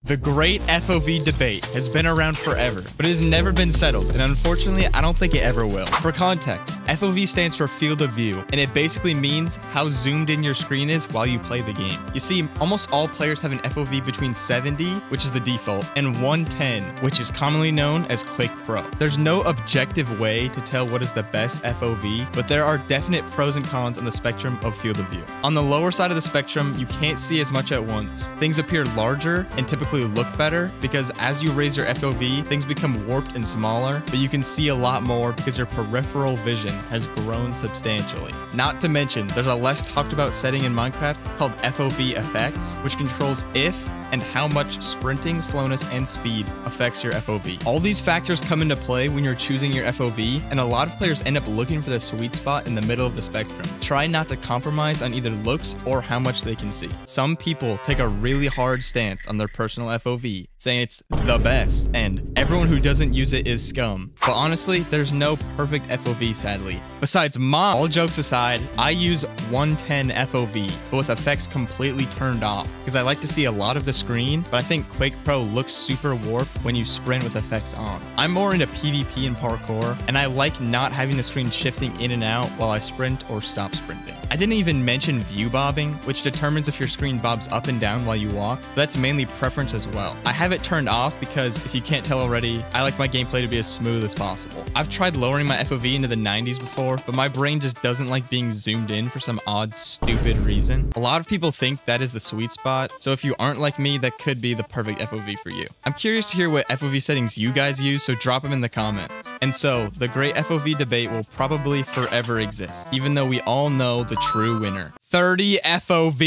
The Great FOV Debate has been around forever, but it has never been settled, and unfortunately, I don't think it ever will. For context, FOV stands for Field of View, and it basically means how zoomed in your screen is while you play the game. You see, almost all players have an FOV between 70, which is the default, and 110, which is commonly known as Quick Pro. There's no objective way to tell what is the best FOV, but there are definite pros and cons on the spectrum of Field of View. On the lower side of the spectrum, you can't see as much at once. Things appear larger and typically look better because as you raise your FOV, things become warped and smaller, but you can see a lot more because your peripheral vision has grown substantially. Not to mention, there's a less talked about setting in Minecraft called FOV effects, which controls if and how much sprinting, slowness, and speed affects your FOV. All these factors come into play when you're choosing your FOV, and a lot of players end up looking for the sweet spot in the middle of the spectrum. Try not to compromise on either looks or how much they can see. Some people take a really hard stance on their personal FOV, saying it's the best, and everyone who doesn't use it is scum. But honestly, there's no perfect FOV, sadly. Besides mine, all jokes aside, I use 110 FOV, but with effects completely turned off, because I like to see a lot of the screen, but I think Quick Pro looks super warped when you sprint with effects on. I'm more into PvP and parkour, and I like not having the screen shifting in and out while I sprint or stop sprinting. I didn't even mention view bobbing, which determines if your screen bobs up and down while you walk, but that's mainly preference as well. I have it turned off because, if you can't tell already, I like my gameplay to be as smooth as possible. I've tried lowering my FOV into the 90s before, but my brain just doesn't like being zoomed in for some odd, stupid reason. A lot of people think that is the sweet spot, so if you aren't like me, that could be the perfect FOV for you. I'm curious to hear what FOV settings you guys use, so drop them in the comments. And so, the Great FOV Debate will probably forever exist, even though we all know the true winner. 30 FOV.